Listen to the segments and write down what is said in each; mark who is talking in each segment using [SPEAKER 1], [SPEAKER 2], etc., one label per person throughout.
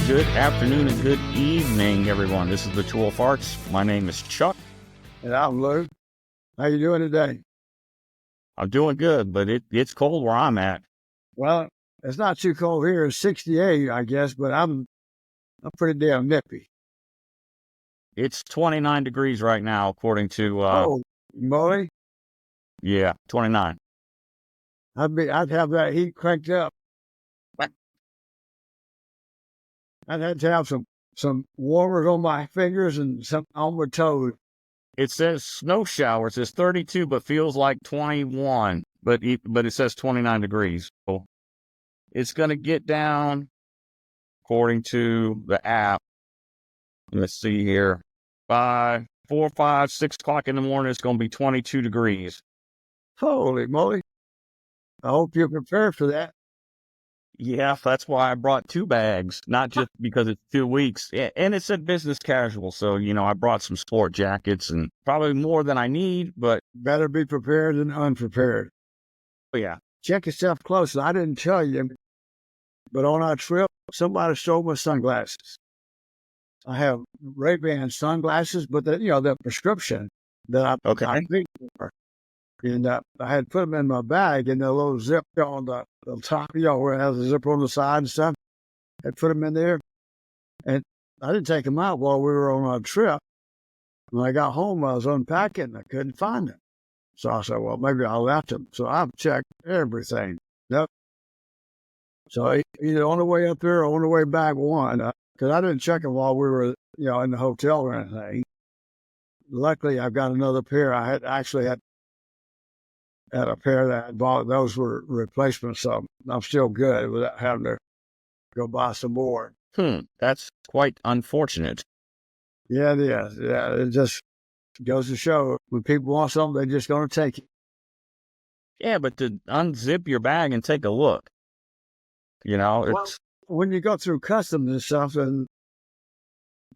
[SPEAKER 1] Good afternoon and good evening, everyone. This is the Tool of Arts. My name is Chuck.
[SPEAKER 2] And I'm Lou. How you doing today?
[SPEAKER 1] I'm doing good, but it's cold where I'm at.
[SPEAKER 2] Well, it's not too cold here. It's 68, I guess, but I'm pretty damn nippy.
[SPEAKER 1] It's 29 degrees right now, according to
[SPEAKER 2] moly.
[SPEAKER 1] Yeah, 29.
[SPEAKER 2] I'd have that heat cranked up. I'd have to have some warmers on my fingers and some on my toes.
[SPEAKER 1] It says snow shower. It says 32, but feels like 21. But it says 29 degrees. So it's going to get down, according to the app. Let's see here. 4, 5, 6 o'clock in the morning, it's going to be 22 degrees.
[SPEAKER 2] Holy moly. I hope you're prepared for that.
[SPEAKER 1] Yeah, that's why I brought 2 bags, not just because it's 2 weeks. And it said business casual. So, I brought some sport jackets and probably more than I need, but
[SPEAKER 2] better be prepared than unprepared.
[SPEAKER 1] Yeah.
[SPEAKER 2] Check yourself closely. I didn't tell you, but on our trip, somebody stole my sunglasses. I have Ray-Ban sunglasses, but the prescription that I paid for. And I had put them in my bag in the little zip on the top, where it has a zipper on the side and stuff. I put them in there. And I didn't take them out while we were on our trip. When I got home, I was unpacking and I couldn't find them. So I said, well, maybe I left them. So I've checked everything. Nope. So either on the way up there or on the way back, one. Because I didn't check them while we were, in the hotel or anything. Luckily, I've got another pair. I had a pair that I bought. Those were replacements, so I'm still good without having to go buy some more.
[SPEAKER 1] That's quite unfortunate.
[SPEAKER 2] Yeah, it is. Yeah, it just goes to show when people want something, they're just going to take it.
[SPEAKER 1] Yeah, but to unzip your bag and take a look, it's...
[SPEAKER 2] When you go through customs and stuff, and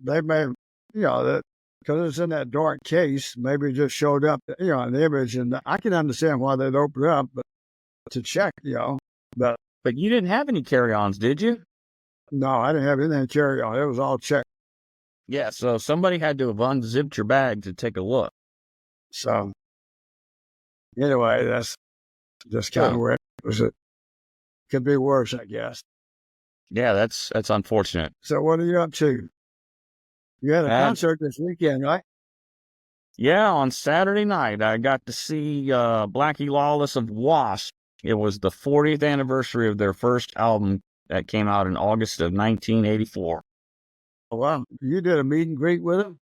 [SPEAKER 2] they may, that because it's in that dark case, maybe it just showed up, an image, and I can understand why they'd open it up, but to check, But
[SPEAKER 1] you didn't have any carry-ons, did you?
[SPEAKER 2] No, I didn't have anything to carry on. It was all checked.
[SPEAKER 1] Yeah, so somebody had to have unzipped your bag to take a look.
[SPEAKER 2] So, anyway, that's just kind of where it was. It could be worse, I guess.
[SPEAKER 1] Yeah, that's unfortunate.
[SPEAKER 2] So what are you up to? You had a concert this weekend, right?
[SPEAKER 1] Yeah, on Saturday night, I got to see Blackie Lawless of Wasp. It was the 40th anniversary of their first album that came out in August of 1984.
[SPEAKER 2] Oh, wow. You did a meet and greet with him?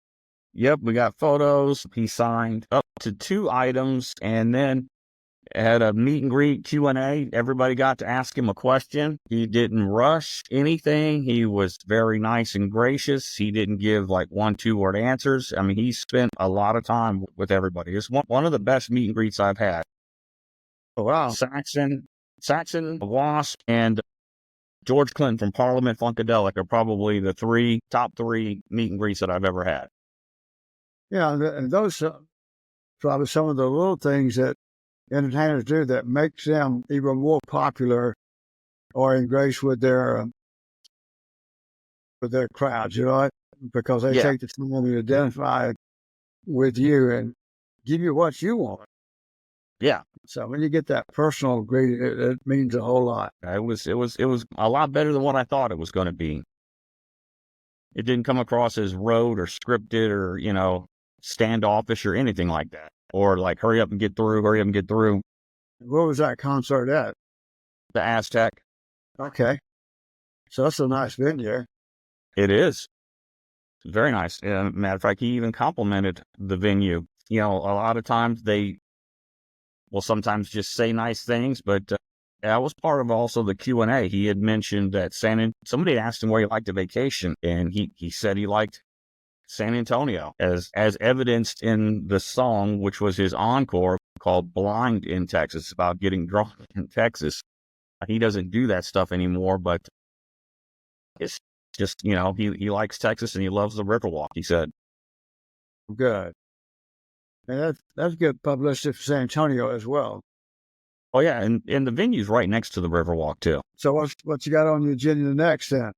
[SPEAKER 1] Yep, we got photos. He signed up to 2 items, and then had a meet and greet Q&A. Everybody got to ask him a question. He didn't rush anything. He was very nice and gracious. He didn't give 1, 2-word answers. I mean, he spent a lot of time with everybody. It's one of the best meet and greets I've had.
[SPEAKER 2] Oh, wow.
[SPEAKER 1] Saxon, Wasp, and George Clinton from Parliament Funkadelic are probably the top 3 meet and greets that I've ever had.
[SPEAKER 2] Yeah, and those probably some of the little things that entertainers do that makes them even more popular or engaged with their crowds, because they take the time to identify with you and give you what you want.
[SPEAKER 1] Yeah.
[SPEAKER 2] So when you get that personal greeting, it means a whole lot.
[SPEAKER 1] It was a lot better than what I thought it was going to be. It didn't come across as rote or scripted or, standoffish or anything like that. Or hurry up and get through.
[SPEAKER 2] Where was that concert at?
[SPEAKER 1] The Aztec.
[SPEAKER 2] Okay. So that's a nice venue.
[SPEAKER 1] It is. It's very nice. Matter of fact, he even complimented the venue. A lot of times they will sometimes just say nice things, but that was part of also the Q&A. He had mentioned that somebody asked him where he liked to vacation, and he said he liked San Antonio, as evidenced in the song, which was his encore, called Blind in Texas, about getting drunk in Texas. He doesn't do that stuff anymore, but it's just, he likes Texas and he loves the Riverwalk, he said.
[SPEAKER 2] Good. And that's good publicity for San Antonio as well.
[SPEAKER 1] Oh, yeah, and the venue's right next to the Riverwalk, too.
[SPEAKER 2] So what you got on your agenda next, then?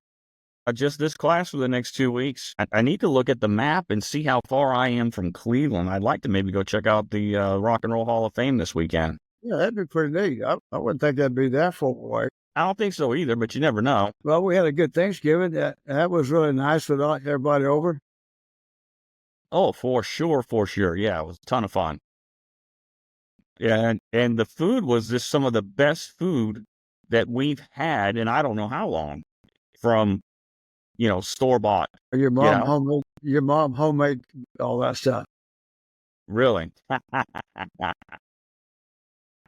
[SPEAKER 1] just this class for the next 2 weeks. I need to look at the map and see how far I am from Cleveland. I'd like to maybe go check out the Rock and Roll Hall of Fame this weekend.
[SPEAKER 2] Yeah, that'd be pretty neat. I wouldn't think that'd be that far away.
[SPEAKER 1] I don't think so either, but you never know.
[SPEAKER 2] Well, we had a good Thanksgiving. That was really nice with everybody over.
[SPEAKER 1] Oh, for sure, for sure. Yeah, it was a ton of fun. Yeah, and the food was just some of the best food that we've had in I don't know how long, from store bought.
[SPEAKER 2] Your mom homemade. Your mom homemade all that stuff.
[SPEAKER 1] Really.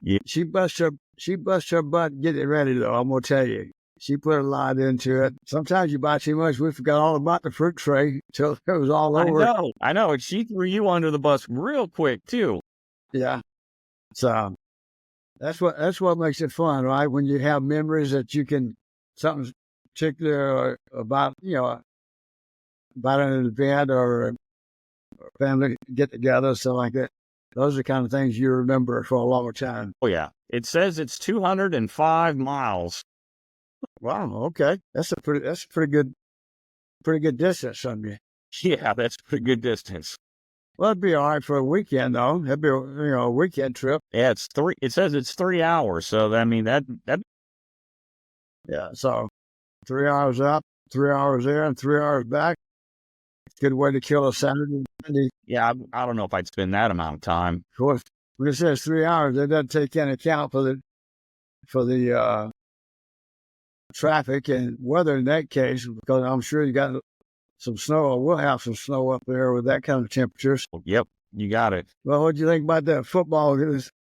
[SPEAKER 1] Yeah.
[SPEAKER 2] She bust her butt getting it ready though. I'm gonna tell you. She put a lot into it. Sometimes you buy too much. We forgot all about the fruit tray till it was all over.
[SPEAKER 1] I know. And she threw you under the bus real quick too.
[SPEAKER 2] Yeah. So that's what makes it fun, right? When you have memories that you can something particular about about an event or a family get together, something like that. Those are the kind of things you remember for a long time.
[SPEAKER 1] Oh yeah. It says it's 205 miles.
[SPEAKER 2] Wow. Okay. That's a pretty good distance from you.
[SPEAKER 1] Yeah, that's a pretty good distance.
[SPEAKER 2] Well, it'd be all right for a weekend though. It'd be a weekend trip.
[SPEAKER 1] Yeah, it says it's 3 hours. So I mean that
[SPEAKER 2] Yeah. So 3 hours up, 3 hours there, and 3 hours back. Good way to kill a Saturday.
[SPEAKER 1] Yeah, I don't know if I'd spend that amount of time.
[SPEAKER 2] Of course, when it says 3 hours, it doesn't take into account for the traffic and weather in that case, because I'm sure you got some snow, or we'll have some snow up there with that kind of temperatures.
[SPEAKER 1] Yep, you got it.
[SPEAKER 2] Well, what do you think about that football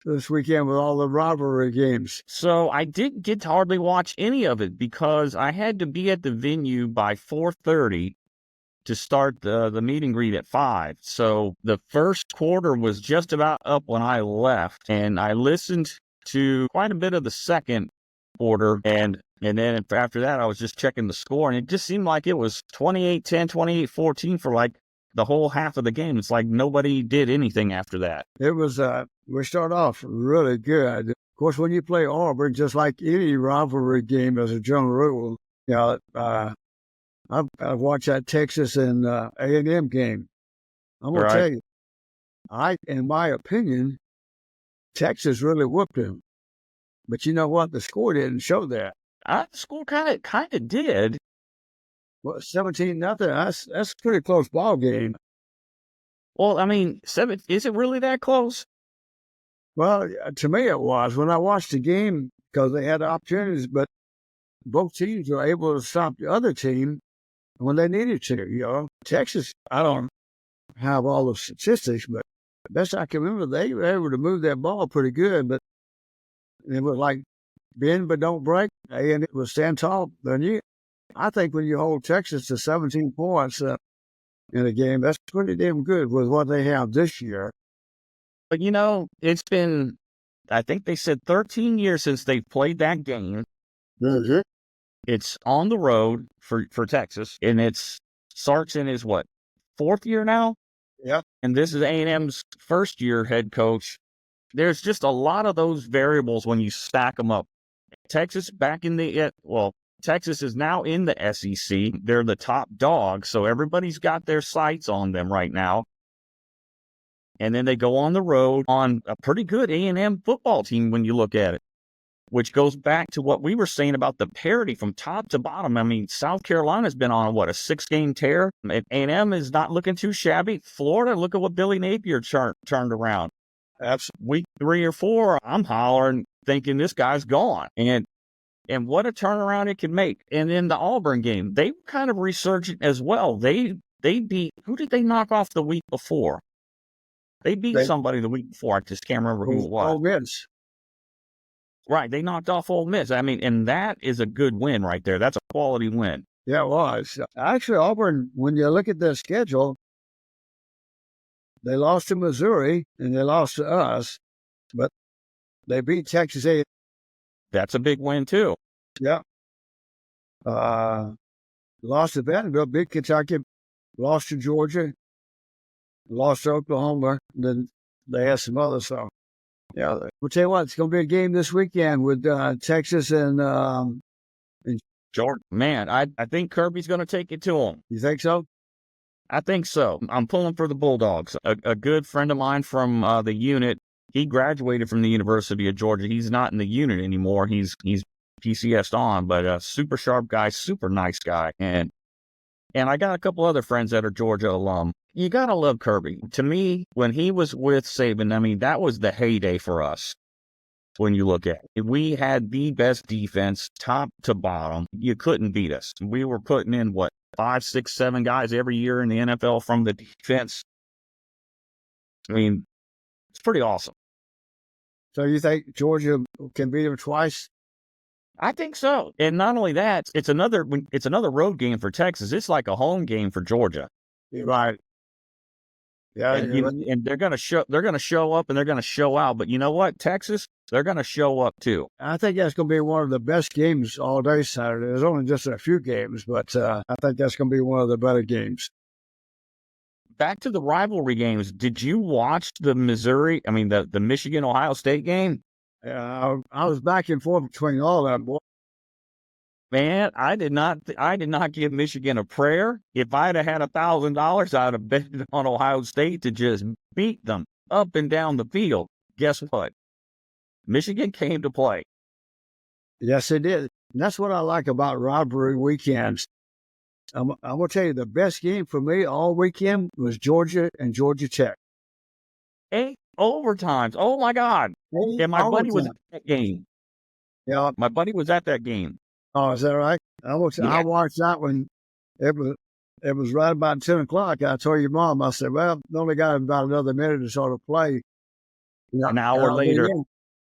[SPEAKER 2] this weekend with all the rivalry games?
[SPEAKER 1] So I didn't get to hardly watch any of it because I had to be at the venue by 4:30 to start the meet and greet at 5. So the first quarter was just about up when I left, and I listened to quite a bit of the second quarter, and then after that I was just checking the score, and it just seemed like it was 28-10, 28-14 for like the whole half of the game. It's like nobody did anything after that.
[SPEAKER 2] It was we start off really good. Of course, when you play Auburn, just like any rivalry game as a general rule, I've watched that Texas and A&M game. I'm going to tell you, in my opinion, Texas really whooped him. But you know what? The score didn't show that.
[SPEAKER 1] The score kind of did.
[SPEAKER 2] Well, 17-0. That's a pretty close ball game.
[SPEAKER 1] Well, I mean, is it really that close?
[SPEAKER 2] Well, to me it was when I watched the game because they had opportunities, but both teams were able to stop the other team when they needed to. Texas, I don't have all the statistics, but best I can remember, they were able to move that ball pretty good. But it was like bend but don't break, and it was stand tall. I think when you hold Texas to 17 points in a game, that's pretty damn good with what they have this year.
[SPEAKER 1] But it's been, I think they said 13 years since they've played that game.
[SPEAKER 2] Mm-hmm.
[SPEAKER 1] It's on the road for Texas, and it's Sark's in his fourth year now?
[SPEAKER 2] Yeah.
[SPEAKER 1] And this is A&M's first year head coach. There's just a lot of those variables when you stack them up. Texas Texas is now in the SEC. They're the top dog, so everybody's got their sights on them right now. And then they go on the road on a pretty good A&M football team when you look at it, which goes back to what we were saying about the parity from top to bottom. I mean, South Carolina's been on a 6-game tear. A&M is not looking too shabby. Florida, look at what Billy Napier turned around. That's week 3 or 4. I'm hollering, thinking this guy's gone. And what a turnaround it can make. And in the Auburn game, they were kind of resurgent as well. They beat, who did they knock off the week before? They beat somebody the week before. I just can't remember who it was.
[SPEAKER 2] Ole Miss.
[SPEAKER 1] Right, they knocked off Ole Miss. I mean, and that is a good win right there. That's a quality win.
[SPEAKER 2] Yeah, it was. Actually, Auburn, when you look at their schedule, they lost to Missouri and they lost to us, but they beat Texas A&M.
[SPEAKER 1] That's a big win too.
[SPEAKER 2] Yeah. Lost to Vanderbilt, beat Kentucky, lost to Georgia, lost to Oklahoma, and then they had some others. So, we'll tell you what, it's going to be a game this weekend with Texas and
[SPEAKER 1] Georgia, man, I think Kirby's going to take it to him.
[SPEAKER 2] You think so?
[SPEAKER 1] I think so. I'm pulling for the Bulldogs. A good friend of mine from the unit, he graduated from the University of Georgia. He's not in the unit anymore. He's PCS'd on, but a super sharp guy, super nice guy. And I got a couple other friends that are Georgia alum. You got to love Kirby. To me, when he was with Saban, I mean, that was the heyday for us. When you look at it, we had the best defense, top to bottom. You couldn't beat us. We were putting in, what, 5, 6, 7 guys every year in the NFL from the defense. I mean, it's pretty awesome.
[SPEAKER 2] So you think Georgia can beat them twice?
[SPEAKER 1] I think so. And not only that, it's another road game for Texas. It's like a home game for Georgia.
[SPEAKER 2] You're right. Yeah,
[SPEAKER 1] and they're gonna show up and they're gonna show out. But you know what, Texas, they're gonna show up too.
[SPEAKER 2] I think that's going to be one of the best games all day Saturday. There's only just a few games, but I think that's going to be one of the better games.
[SPEAKER 1] Back to the rivalry games. Did you watch the Michigan-Ohio State game?
[SPEAKER 2] I was back and forth between all of them. Boy.
[SPEAKER 1] Man, I did not give Michigan a prayer. If I'd have had $1,000, I'd have betted on Ohio State to just beat them up and down the field. Guess what? Michigan came to play.
[SPEAKER 2] Yes, it did. And that's what I like about rivalry weekends. I'm going to tell you, the best game for me all weekend was Georgia and Georgia Tech.
[SPEAKER 1] 8 overtimes. Oh, my God. And my buddy was at that game.
[SPEAKER 2] Yeah.
[SPEAKER 1] My buddy was at that game.
[SPEAKER 2] Oh, is that right? I watched that when it was right about 10 o'clock. I told your mom, I said, well, only got about another minute to sort of play.
[SPEAKER 1] An hour later.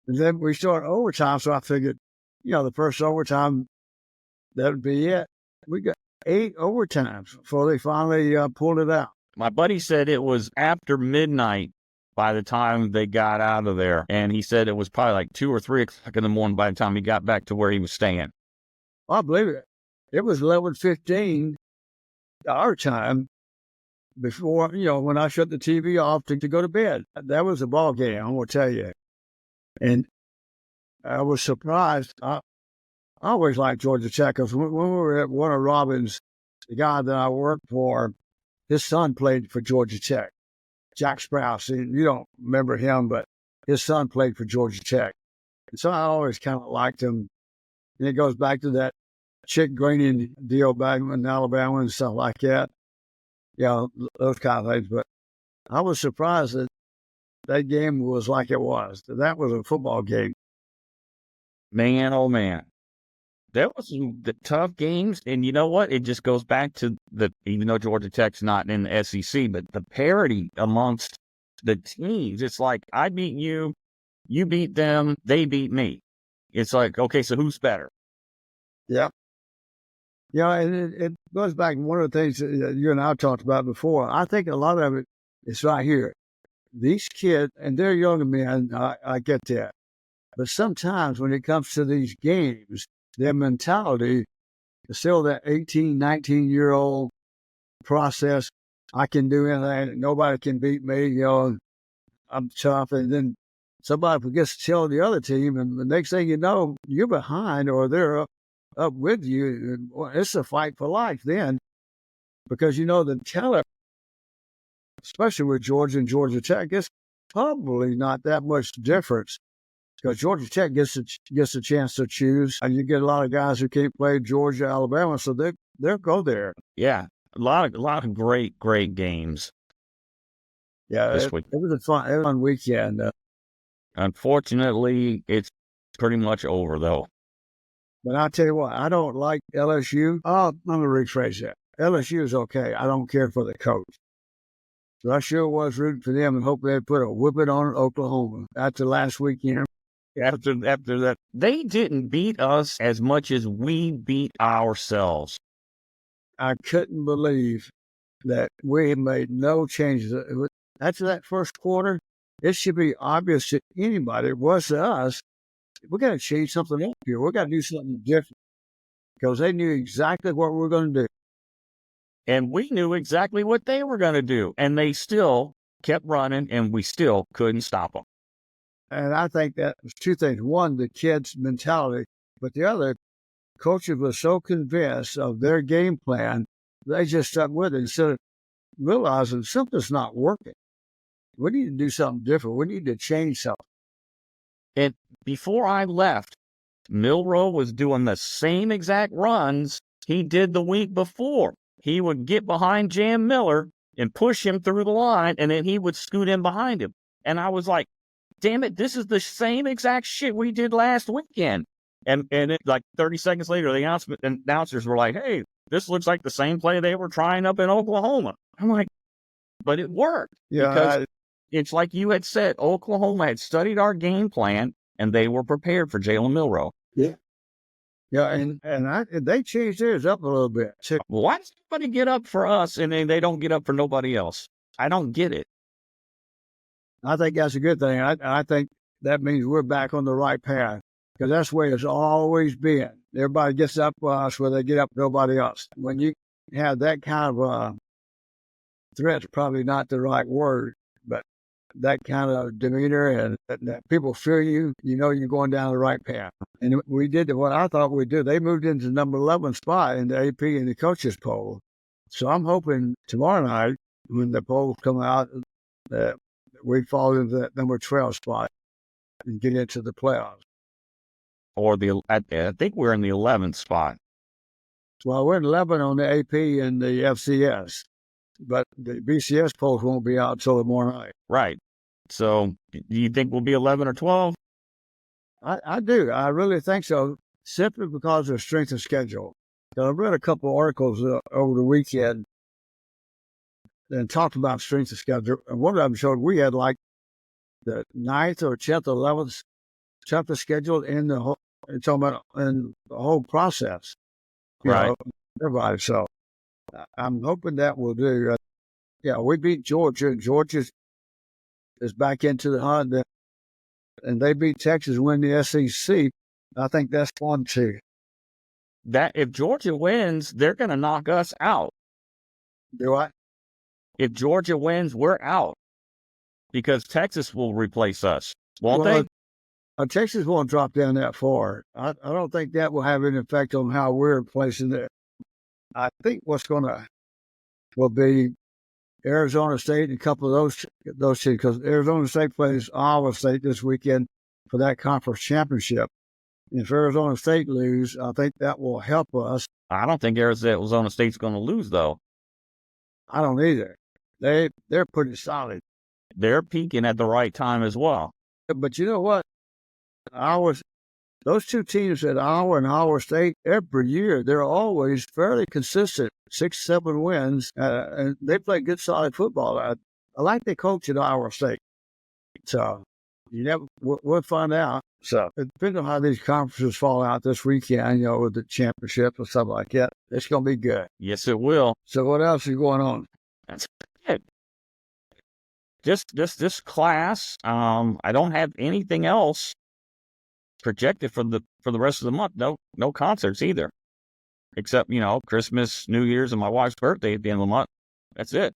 [SPEAKER 2] And then we started overtime, so I figured, the first overtime, that would be it. We got 8 overtimes before they finally pulled it out.
[SPEAKER 1] My buddy said it was after midnight by the time they got out of there. And he said it was probably like 2 or 3 o'clock in the morning by the time he got back to where he was staying.
[SPEAKER 2] I believe it. It was 11:15 our time before, when I shut the TV off to go to bed. That was a ball game, I'm going to tell you. And I was surprised. I always liked Georgia Tech because when we were at Warner Robins, the guy that I worked for, his son played for Georgia Tech, Jack Sprouse. You don't remember him, but his son played for Georgia Tech. And so I always kind of liked him. And it goes back to that chick graining deal back in Alabama and stuff like that. Those kind of things. But I was surprised that game was like it was. That was a football game.
[SPEAKER 1] Man, oh man. There was some tough games. And you know what? It just goes back to even though Georgia Tech's not in the SEC, but the parity amongst the teams. It's like, I beat you, you beat them, they beat me. It's like, okay, so who's better?
[SPEAKER 2] Yeah. And it goes back to one of the things that you and I talked about before. I think a lot of it is right here. These kids, and they're younger men, I get that. But sometimes when it comes to these games, their mentality is still that 18, 19-year-old process. I can do anything. Nobody can beat me. I'm tough. And then somebody forgets to tell the other team, and the next thing you know, you're behind or they're up with you. It's a fight for life then, because the talent, especially with Georgia and Georgia Tech, it's probably not that much difference, because Georgia Tech gets a chance to choose, and you get a lot of guys who can't play Georgia, Alabama, so they'll go there.
[SPEAKER 1] Yeah, a lot of great games.
[SPEAKER 2] Yeah, it was a fun weekend.
[SPEAKER 1] Unfortunately, it's pretty much over, though.
[SPEAKER 2] But I'll tell you what, I don't like LSU. Oh, I'm going to rephrase that. LSU is okay. I don't care for the coach. So I sure was rooting for them and hope they put a whipping on Oklahoma after last weekend.
[SPEAKER 1] After that, they didn't beat us as much as we beat ourselves.
[SPEAKER 2] I couldn't believe that we made no changes. After that first quarter, it should be obvious to anybody. It was to us. We got to change something up here. We got to do something different, because they knew exactly what we were going to do.
[SPEAKER 1] And we knew exactly what they were going to do. And they still kept running, and we still couldn't stop them.
[SPEAKER 2] And I think that was two things. One, the kids' mentality, but the other, coaches were so convinced of their game plan, they just stuck with it instead of realizing something's not working. We need to do something different. We need to change something.
[SPEAKER 1] And before I left, Milroe was doing the same exact runs he did the week before. He would get behind Jam Miller and push him through the line, and then he would scoot in behind him. And I was like, damn it, this is the same exact shit we did last weekend. And it, like 30 seconds later, the announcers were like, hey, this looks like the same play they were trying up in Oklahoma. I'm like, but it worked.
[SPEAKER 2] Yeah,
[SPEAKER 1] because it's like you had said, Oklahoma had studied our game plan, and they were prepared for Jalen Milroe.
[SPEAKER 2] Yeah. Yeah, and they changed theirs up a little bit. So,
[SPEAKER 1] Why does everybody get up for us and then they don't get up for nobody else? I don't get it.
[SPEAKER 2] I think that's a good thing. I think that means we're back on the right path because that's the way it's always been. Everybody gets up for us where they get up for nobody else. When you have that kind of threat's probably not the right word, but that kind of demeanor and that people fear you, you know you're going down the right path. And we did what I thought we'd do. They moved into the number 11 spot in the AP and the coaches poll. So I'm hoping tomorrow night when the polls come out that we fall into that number 12 spot and get into the playoffs.
[SPEAKER 1] Or I think we're in the 11th spot.
[SPEAKER 2] Well, we're in 11 on the AP and the FCS, but the BCS polls won't be out until tomorrow night.
[SPEAKER 1] Right. So do you think we'll be 11 or 12?
[SPEAKER 2] I do. I really think so, simply because of strength of schedule. I've read a couple of articles over the weekend and talked about strength of schedule, and one of them showed we had like the 9th or 10th or 11th toughest schedule in the whole, in the whole process.
[SPEAKER 1] Right.
[SPEAKER 2] Everybody. So I'm hoping that will do. Yeah, we beat Georgia. Georgia is back into the hunt, and they beat Texas, win the SEC. I think that's 1-2.
[SPEAKER 1] That if Georgia wins, they're going to knock us out.
[SPEAKER 2] Do I?
[SPEAKER 1] If Georgia wins, we're out because Texas will replace us, won't they?
[SPEAKER 2] Texas won't drop down that far. I don't think that will have any effect on how we're placing it. I think will be Arizona State and a couple of those two, because Arizona State plays Iowa State this weekend for that conference championship. And if Arizona State lose, I think that will help us.
[SPEAKER 1] I don't think Arizona State's going to lose, though.
[SPEAKER 2] I don't either. They're pretty solid.
[SPEAKER 1] They're peaking at the right time as well.
[SPEAKER 2] But you know what? Those two teams at Iowa and Iowa State, every year, they're always fairly consistent, 6-7 wins, and they play good, solid football. I like the coach at Iowa State. So we'll find out. So it depends on how these conferences fall out this weekend, with the championship or something like that. It's going to be good.
[SPEAKER 1] Yes, it will.
[SPEAKER 2] So what else is going on?
[SPEAKER 1] That's it. Just this class. I don't have anything else projected for the rest of the month. No concerts either, except Christmas, New Year's, and my wife's birthday at the end of the month. That's it.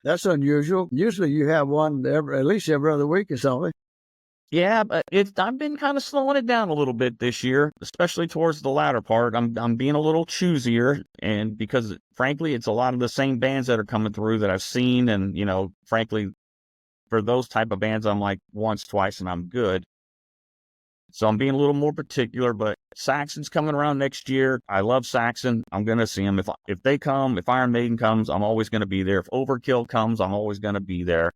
[SPEAKER 2] That's unusual. Usually you have one at least every other week or something.
[SPEAKER 1] Yeah, but I've been kind of slowing it down a little bit this year, especially towards the latter part. I'm being a little choosier, and because frankly, it's a lot of the same bands that are coming through that I've seen, and frankly, for those type of bands, I'm like once, twice, and I'm good. So I'm being a little more particular, but Saxon's coming around next year. I love Saxon. I'm going to see them. If they come, if Iron Maiden comes, I'm always going to be there. If Overkill comes, I'm always going to be there.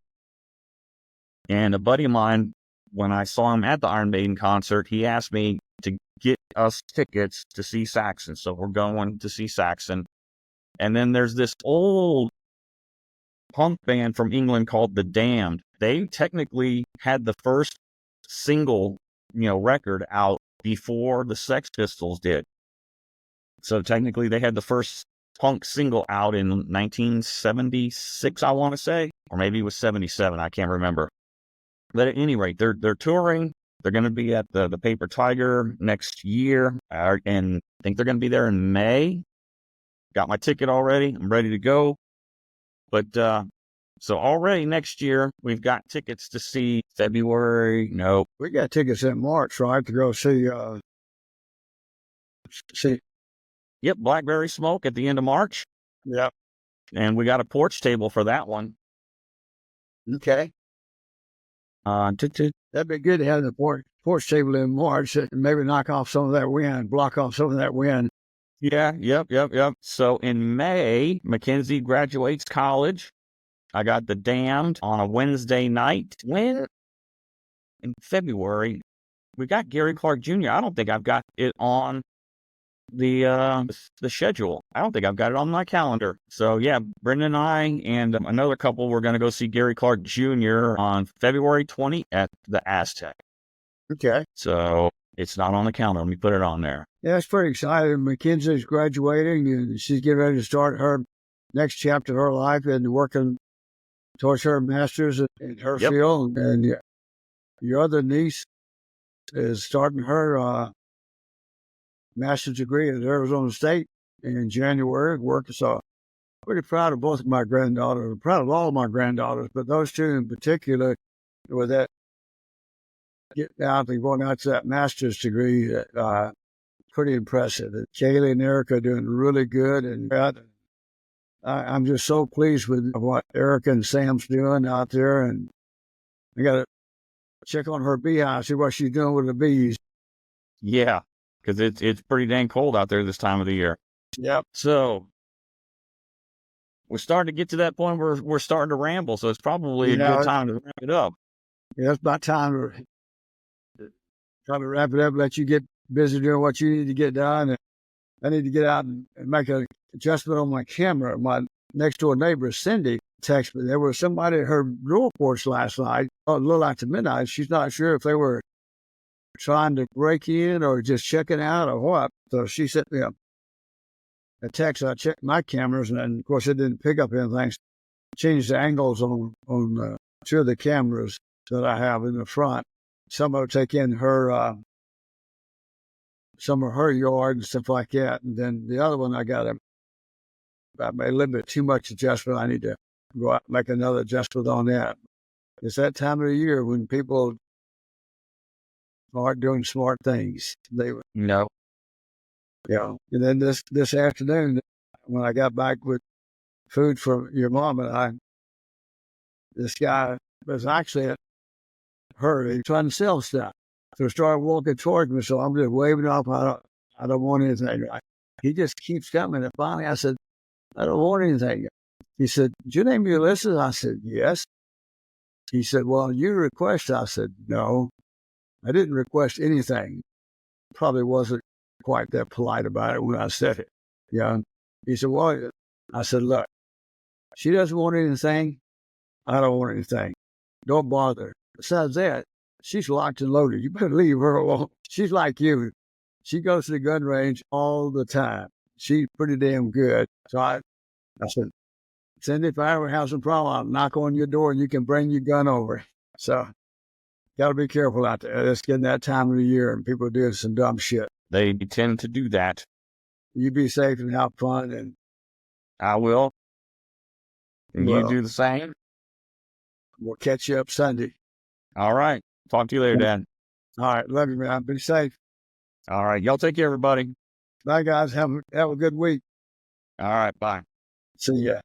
[SPEAKER 1] And a buddy of mine, when I saw him at the Iron Maiden concert, he asked me to get us tickets to see Saxon. So we're going to see Saxon. And then there's this old punk band from England called The Damned. They technically had the first single record out before the Sex Pistols did. So technically they had the first punk single out in 1976, I want to say, or maybe it was 77. I can't remember. But at any rate, they're touring. They're going to be at the Paper Tiger next year, and I think they're going to be there in May. Got my ticket already. I'm ready to go. But so already next year, we've got tickets to see February. Nope.
[SPEAKER 2] We got tickets in March, right, to go see See,
[SPEAKER 1] Yep, blackberry smoke at the end of March.
[SPEAKER 2] yeah.
[SPEAKER 1] And we got a porch table for that one.
[SPEAKER 2] Okay. That'd be good to have the porch table in March and maybe knock off some of that wind, block off some of that wind.
[SPEAKER 1] Yeah, yep. So in May, Mackenzie graduates college. I got The Damned on a Wednesday night. When? In February, we got Gary Clark Jr. I don't think I've got it on the schedule. I don't think I've got it on my calendar. So yeah, Brendan and I and another couple, we're going to go see Gary Clark Jr. on February 20 at the Aztec.
[SPEAKER 2] Okay.
[SPEAKER 1] So it's not on the calendar. Let me put it on there.
[SPEAKER 2] Yeah, it's pretty exciting. Mackenzie's graduating and she's getting ready to start her next chapter of her life and working towards her master's in her field. And your other niece is starting her master's degree at Arizona State in January. Working, so pretty proud of both of my granddaughters. I'm proud of all of my granddaughters, but those two in particular, with that getting out and going out to that master's degree, pretty impressive. Kaylee and Erica are doing really good, and I'm just so pleased with what Erica and Sam's doing out there. And I got to check on her beehive, see what she's doing with the bees.
[SPEAKER 1] Yeah, because it's pretty dang cold out there this time of the year.
[SPEAKER 2] Yep.
[SPEAKER 1] So we're starting to get to that point where we're starting to ramble. So it's probably a good time to wrap it up.
[SPEAKER 2] Yeah, it's about time to try to wrap it up, let you get busy doing what you need to get done. And I need to get out and make an adjustment on my camera. My next door neighbor, Cindy, texted me. There was somebody at her door porch last night, a little after midnight. She's not sure if they were trying to break in or just checking out or what. So she sent me a text. I checked my cameras, and of course, it didn't pick up anything. Changed the angles on two of the cameras that I have in the front. Some of it take in her some of her yard and stuff like that. And then the other one, I made a little bit too much adjustment. I need to go out and make another adjustment on that. It's that time of the year when people aren't doing smart things.
[SPEAKER 1] No.
[SPEAKER 2] Yeah. And then this afternoon, when I got back with food from your mom and I, this guy was actually at her. He's trying to sell stuff. So I started walking towards me, so I'm just waving off. I don't want anything. He just keeps coming. And finally I said, I don't want anything. He said, did your name Ulysses? I said, yes. He said, well, you request? I said, no, I didn't request anything. Probably wasn't quite that polite about it when I said it. Yeah. He said, well, I said, look, she doesn't want anything. I don't want anything. Don't bother. Besides that, she's locked and loaded. You better leave her alone. She's like you. She goes to the gun range all the time. She's pretty damn good. So I said, Cindy, if I ever have some problem, I'll knock on your door and you can bring your gun over. So got to be careful out there. It's getting that time of the year and people are doing some dumb shit.
[SPEAKER 1] They tend to do that.
[SPEAKER 2] You be safe and have fun. And
[SPEAKER 1] I will. And you do the same.
[SPEAKER 2] We'll catch you up Sunday.
[SPEAKER 1] All right. Talk to you later, Dad.
[SPEAKER 2] All right. Love you, man. Be safe.
[SPEAKER 1] All right. Y'all take care, everybody.
[SPEAKER 2] Bye, guys. Have a good week.
[SPEAKER 1] All right. Bye.
[SPEAKER 2] See ya.